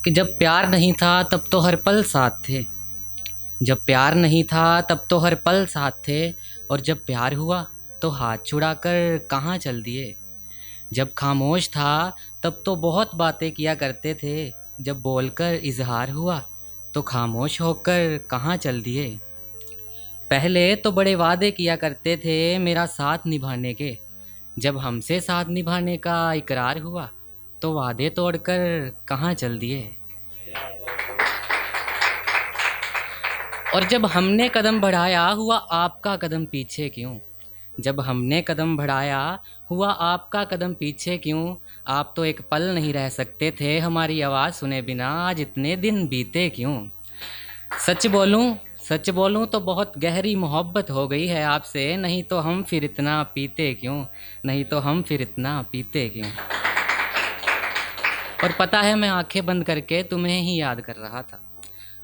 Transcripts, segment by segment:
कि जब प्यार नहीं था तब तो हर पल साथ थे। जब प्यार नहीं था तब तो हर पल साथ थे। और जब प्यार हुआ तो हाथ छुड़ाकर कहाँ चल दिए। जब खामोश था तब तो बहुत बातें किया करते थे। जब बोलकर इजहार हुआ तो खामोश होकर कहाँ चल दिए। पहले तो बड़े वादे किया करते थे मेरा साथ निभाने के। जब हमसे साथ निभाने का इकरार हुआ तो वादे तोड़कर कहाँ चल दिए। और जब हमने कदम बढ़ाया हुआ आपका कदम पीछे क्यों। जब हमने कदम बढ़ाया हुआ आपका कदम पीछे क्यों। आप तो एक पल नहीं रह सकते थे हमारी आवाज़ सुने बिना। आज इतने दिन बीते क्यों। सच बोलूं सच बोलूं तो बहुत गहरी मोहब्बत हो गई है आपसे। नहीं तो हम फिर इतना पीते क्यों। नहीं तो हम फिर इतना पीते क्यों। और पता है मैं आंखें बंद करके तुम्हें ही याद कर रहा था।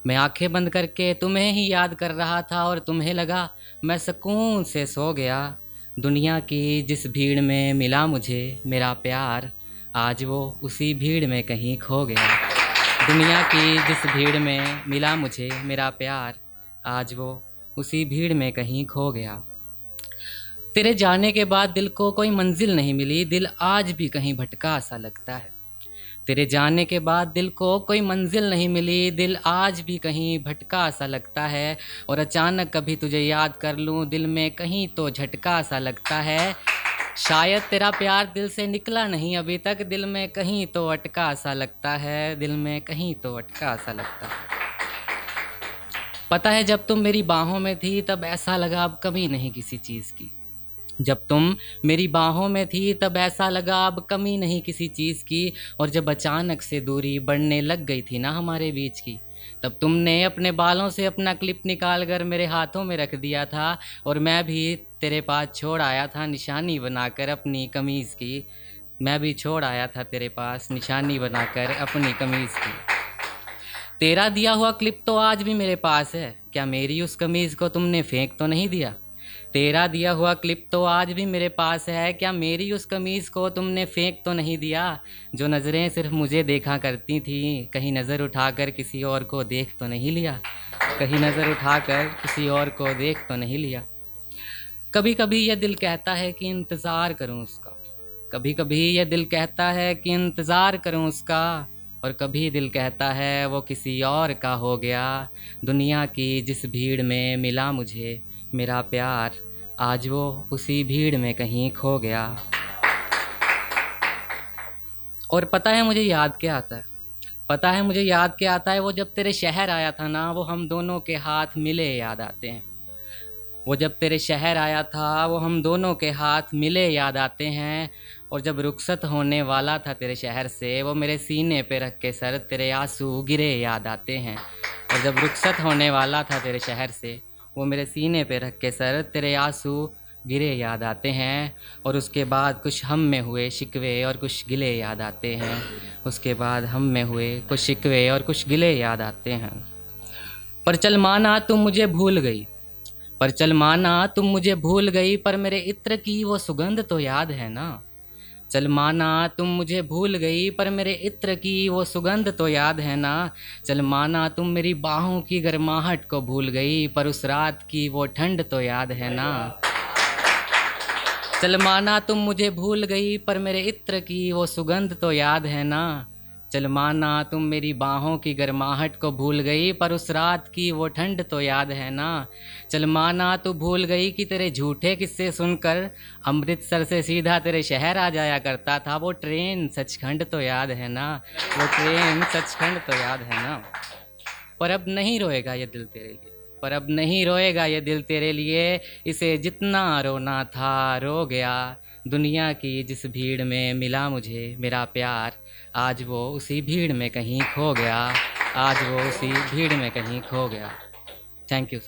मैं आंखें बंद करके तुम्हें ही याद कर रहा था। और तुम्हें लगा मैं सुकून से सो गया। दुनिया की जिस भीड़ में मिला मुझे मेरा प्यार, आज वो उसी भीड़ में कहीं खो गया। दुनिया की जिस भीड़ में मिला मुझे मेरा प्यार, आज वो उसी भीड़ में कहीं खो गया। तेरे जाने के बाद दिल को कोई मंजिल नहीं मिली। दिल आज भी कहीं भटका सा लगता है। तेरे जाने के बाद दिल को कोई मंजिल नहीं मिली। दिल आज भी कहीं भटका सा लगता है। और अचानक कभी तुझे याद कर लूँ दिल में कहीं तो झटका सा लगता है। शायद तेरा प्यार दिल से निकला नहीं अभी तक। दिल में कहीं तो अटका सा लगता है। दिल में कहीं तो अटका सा लगता है। पता है जब तुम मेरी बाहों में थी तब ऐसा लगा अब कमी नहीं किसी चीज़ की। जब तुम मेरी बाहों में थी तब ऐसा लगा अब कमी नहीं किसी चीज़ की। और जब अचानक से दूरी बढ़ने लग गई थी ना हमारे बीच की, तब तुमने अपने बालों से अपना क्लिप निकाल कर मेरे हाथों में रख दिया था। और मैं भी तेरे पास छोड़ आया था निशानी बनाकर अपनी कमीज़ की। मैं भी छोड़ आया था तेरे पास निशानी बनाकर अपनी कमीज़ की। तेरा दिया हुआ क्लिप तो आज भी मेरे पास है। क्या मेरी उस कमीज़ को तुमने फेंक तो नहीं दिया। तेरा दिया हुआ क्लिप तो आज भी मेरे पास है। क्या मेरी उस कमीज़ को तुमने फेंक तो नहीं दिया। जो नज़रें सिर्फ मुझे देखा करती थी, कहीं नज़र उठाकर किसी और को देख तो नहीं लिया। कहीं नज़र उठाकर किसी और को देख तो नहीं लिया। कभी कभी यह दिल कहता है कि इंतज़ार करूं उसका। कभी कभी यह दिल कहता है कि इंतज़ार करूं उसका। और कभी दिल कहता है वो किसी और का हो गया। दुनिया की जिस भीड़ में मिला मुझे मेरा प्यार, आज वो उसी भीड़ में कहीं खो गया। और पता है मुझे याद क्या आता है। पता है मुझे याद क्या आता है। वो जब तेरे शहर आया था ना, वो हम दोनों के हाथ मिले याद आते हैं। वो जब तेरे शहर आया था वो हम दोनों के हाथ मिले याद आते हैं। और जब रुखसत होने वाला था तेरे शहर से, वो मेरे सीने पे रख के सर तेरे आंसू गिरे याद आते हैं। और जब रुखसत होने वाला था तेरे शहर से, वो मेरे सीने पे रख के सर तेरे आंसू गिरे याद आते हैं। और उसके बाद कुछ हम में हुए शिकवे और कुछ गिले याद आते हैं। उसके बाद हम में हुए कुछ शिकवे और कुछ गिले याद आते हैं। पर चल माना तुम मुझे भूल गई। पर चल माना तुम मुझे भूल गई, पर मेरे इत्र की वो सुगंध तो याद है ना। चल माना तुम मुझे भूल गई, पर मेरे इत्र की वो सुगंध तो याद है ना। चल माना तुम मेरी बाहों की गर्माहट को भूल गई, पर उस रात की वो ठंड तो याद है ना। चल माना तुम मुझे भूल गई, पर मेरे इत्र की वो सुगंध तो याद है ना। चल माना तुम मेरी बाहों की गर्माहट को भूल गई, पर उस रात की वो ठंड तो याद है ना। चल माना तू भूल गई कि तेरे झूठे किस्से सुनकर अमृतसर से सीधा तेरे शहर आ जाया करता था वो ट्रेन सचखंड तो याद है ना। वो ट्रेन सचखंड तो याद है ना। पर अब नहीं रोएगा ये दिल तेरे लिए। पर अब नहीं रोएगा ये दिल तेरे लिए। इसे जितना रोना था रो गया। दुनिया की जिस भीड़ में मिला मुझे मेरा प्यार, आज वो उसी भीड़ में कहीं खो गया। आज वो उसी भीड़ में कहीं खो गया। Thank you.